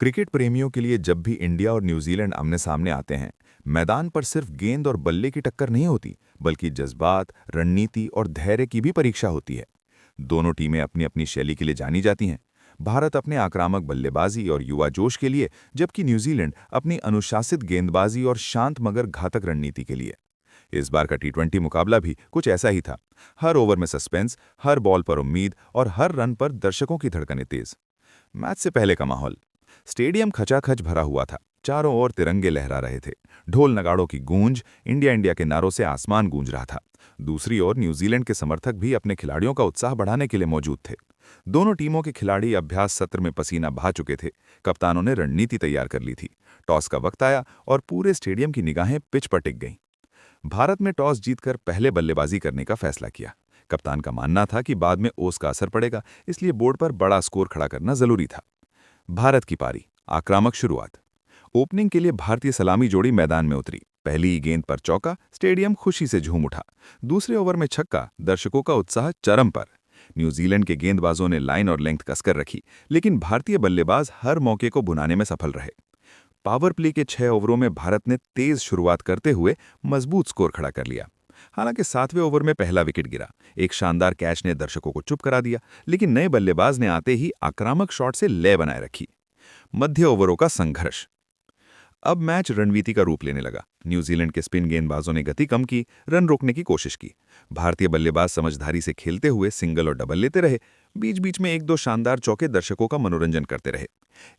Cricket प्रेमियों के लिए जब भी इंडिया और न्यूजीलैंड आमने सामने आते हैं, मैदान पर सिर्फ गेंद और बल्ले की टक्कर नहीं होती, बल्कि जज्बात, रणनीति और धैर्य की भी परीक्षा होती है। दोनों टीमें अपनी अपनी शैली के लिए जानी जाती हैं। भारत अपने आक्रामक बल्लेबाजी और युवा जोश के लिए, जबकि न्यूजीलैंड अपनी अनुशासित गेंदबाजी और शांत मगर घातक रणनीति के लिए। इस बार का टी20 मुकाबला भी कुछ ऐसा ही था। हर ओवर में सस्पेंस, हर बॉल पर उम्मीद और हर रन पर दर्शकों की धड़कनें तेज। मैच से पहले का माहौल। स्टेडियम खचाखच भरा हुआ था। चारों ओर तिरंगे लहरा रहे थे। ढोल नगाड़ों की गूंज, इंडिया इंडिया के नारों से आसमान गूंज रहा था। दूसरी ओर न्यूजीलैंड के समर्थक भी अपने खिलाड़ियों का उत्साह बढ़ाने के लिए मौजूद थे। दोनों टीमों के खिलाड़ी अभ्यास सत्र में पसीना बहा चुके थे। कप्तानों ने रणनीति तैयार कर ली थी। टॉस का वक्त आया और पूरे स्टेडियम की निगाहें पिच पर टिक गईं। भारत में टॉस जीतकर पहले बल्लेबाजी करने का फैसला किया। कप्तान का मानना था कि बाद में ओस का असर पड़ेगा, इसलिए बोर्ड पर बड़ा स्कोर खड़ा करना जरूरी था। भारत की पारी। आक्रामक शुरुआत। ओपनिंग के लिए भारतीय सलामी जोड़ी मैदान में उतरी। पहली ही गेंद पर चौका, स्टेडियम खुशी से झूम उठा। दूसरे ओवर में छक्का, दर्शकों का उत्साह चरम पर। न्यूजीलैंड के गेंदबाजों ने लाइन और लेंथ कसकर रखी, लेकिन भारतीय बल्लेबाज हर मौके को भुनाने में सफल रहे। पावर प्ले के 6 ओवरों में भारत ने तेज शुरुआत करते हुए मजबूत स्कोर खड़ा कर लिया। हालांकि 7वें ओवर में पहला विकेट गिरा। एक शानदार कैच ने दर्शकों को चुप करा दिया, लेकिन नए बल्लेबाज ने आते ही आक्रामक शॉट से लय बनाए रखी। मध्य ओवरों का संघर्ष। अब मैच रणनीति का रूप लेने लगा। न्यूजीलैंड के स्पिन गेंदबाजों ने गति कम की, रन रोकने की कोशिश की। भारतीय बल्लेबाज समझदारी से खेलते हुए सिंगल और डबल लेते रहे। बीच बीच में एक दो शानदार चौके दर्शकों का मनोरंजन करते रहे।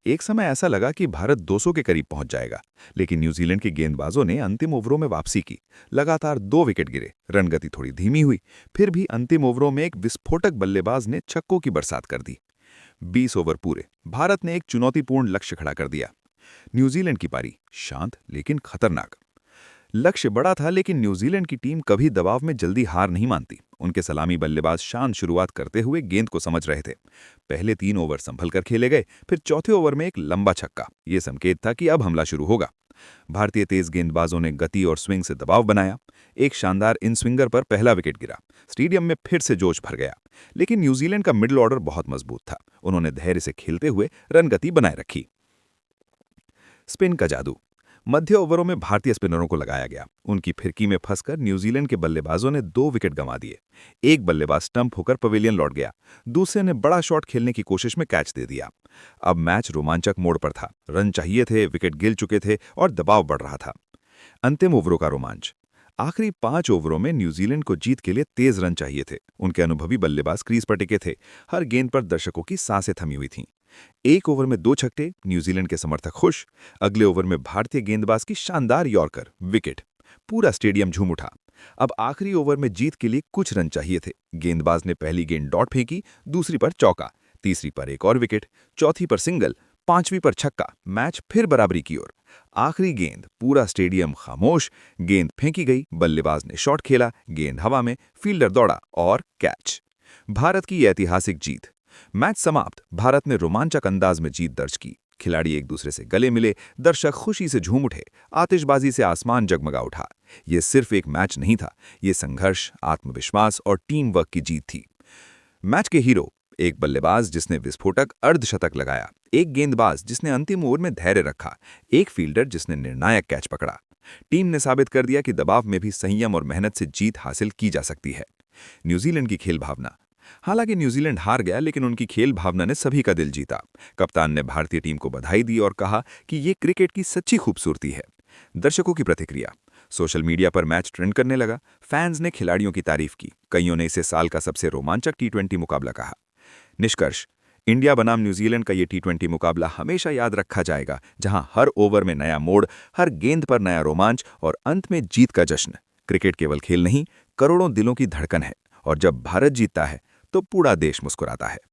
एक समय ऐसा लगा कि भारत 200 के करीब पहुंच जाएगा, लेकिन न्यूजीलैंड के गेंदबाजों ने अंतिम ओवरों में वापसी की। लगातार 2 विकेट गिरे, रन गति थोड़ी धीमी हुई। फिर भी अंतिम ओवरों में एक विस्फोटक बल्लेबाज ने छक्कों की बरसात कर दी। 20 ओवर पूरे, भारत ने एक चुनौतीपूर्ण लक्ष्य खड़ा कर दिया। न्यूजीलैंड की पारी। शांत लेकिन खतरनाक। लक्ष्य बड़ा था, लेकिन न्यूजीलैंड की टीम कभी दबाव में जल्दी हार नहीं मानती। उनके सलामी बल्लेबाज शांत शुरुआत करते हुए गेंद को समझ रहे थे। पहले 3 ओवर संभल कर खेले गए, फिर चौथे ओवर में एक लंबा छक्का। ये संकेत था कि अब हमला शुरू होगा। भारतीय तेज गेंदबाजों ने गति और स्विंग से दबाव बनाया। एक शानदार इन स्विंगर पर पहला विकेट गिरा। स्टेडियम में फिर से जोश भर गया। लेकिन न्यूजीलैंड का मिडिल ऑर्डर बहुत मजबूत था। उन्होंने धैर्य से खेलते हुए रन गति बनाए रखी। स्पिन का जादू। मध्य ओवरों में भारतीय स्पिनरों को लगाया गया। उनकी फिरकी में फंसकर न्यूजीलैंड के बल्लेबाजों ने 2 विकेट गंवा दिए। एक बल्लेबाज स्टंप होकर पवेलियन लौट गया। दूसरे ने बड़ा शॉट खेलने की कोशिश में कैच दे दिया। अब मैच रोमांचक मोड़ पर था। रन चाहिए थे, विकेट गिर चुके थे और दबाव बढ़ रहा था। अंतिम ओवरों का रोमांच। आखिरी 5 ओवरों में न्यूजीलैंड को जीत के लिए तेज रन चाहिए थे। उनके अनुभवी बल्लेबाज क्रीज पर टिके थे। हर गेंद पर दर्शकों की सांसें थमी हुई थीं। एक ओवर में 2 छक्के, न्यूजीलैंड के समर्थक खुश। अगले ओवर में भारतीय गेंदबाज की शानदार यॉर्कर, विकेट। पूरा स्टेडियम झूम उठा। अब आखिरी ओवर में जीत के लिए कुछ रन चाहिए थे। गेंदबाज ने पहली गेंद डॉट फेंकी, दूसरी पर चौका, तीसरी पर एक और विकेट, चौथी पर सिंगल, 5वीं पर छक्का। मैच फिर बराबरी की ओर। आखिरी गेंद, पूरा स्टेडियम खामोश। गेंद फेंकी गई, बल्लेबाज ने शॉट खेला, गेंद हवा में, फील्डर दौड़ा और कैच। भारत की ऐतिहासिक जीत। मैच समाप्त। भारत ने रोमांचक अंदाज में जीत दर्ज की। खिलाड़ी एक दूसरे से गले मिले, दर्शक खुशी से झूम उठे, आतिशबाजी से आसमान जगमगा उठा। ये सिर्फ एक मैच नहीं था, ये संघर्ष, आत्मविश्वास और टीम वर्क की जीत थी। मैच के हीरो। एक बल्लेबाज जिसने विस्फोटक अर्धशतक लगाया, एक गेंदबाज जिसने अंतिम ओवर में धैर्य रखा, एक फील्डर जिसने निर्णायक कैच पकड़ा। टीम ने साबित कर दिया कि दबाव में भी संयम और मेहनत से जीत हासिल की जा सकती है। न्यूजीलैंड की खेल भावना। हालांकि न्यूजीलैंड हार गया, लेकिन उनकी खेल भावना ने सभी का दिल जीता। कप्तान ने भारतीय टीम को बधाई दी और कहा कि ये क्रिकेट की सच्ची खूबसूरती है। दर्शकों की प्रतिक्रिया। सोशल मीडिया पर मैच ट्रेंड करने लगा। फैंस ने खिलाड़ियों की तारीफ की। कईयों ने इसे साल का सबसे रोमांचक टी20 मुकाबला कहा। निष्कर्ष। इंडिया बनाम न्यूजीलैंड का ये टी20 मुकाबला हमेशा याद रखा जाएगा, जहां हर ओवर में नया मोड़, हर गेंद पर नया रोमांच और अंत में जीत का जश्न। क्रिकेट केवल खेल नहीं, करोड़ों दिलों की धड़कन है, और जब भारत जीतता है तो पूरा देश मुस्कुराता है।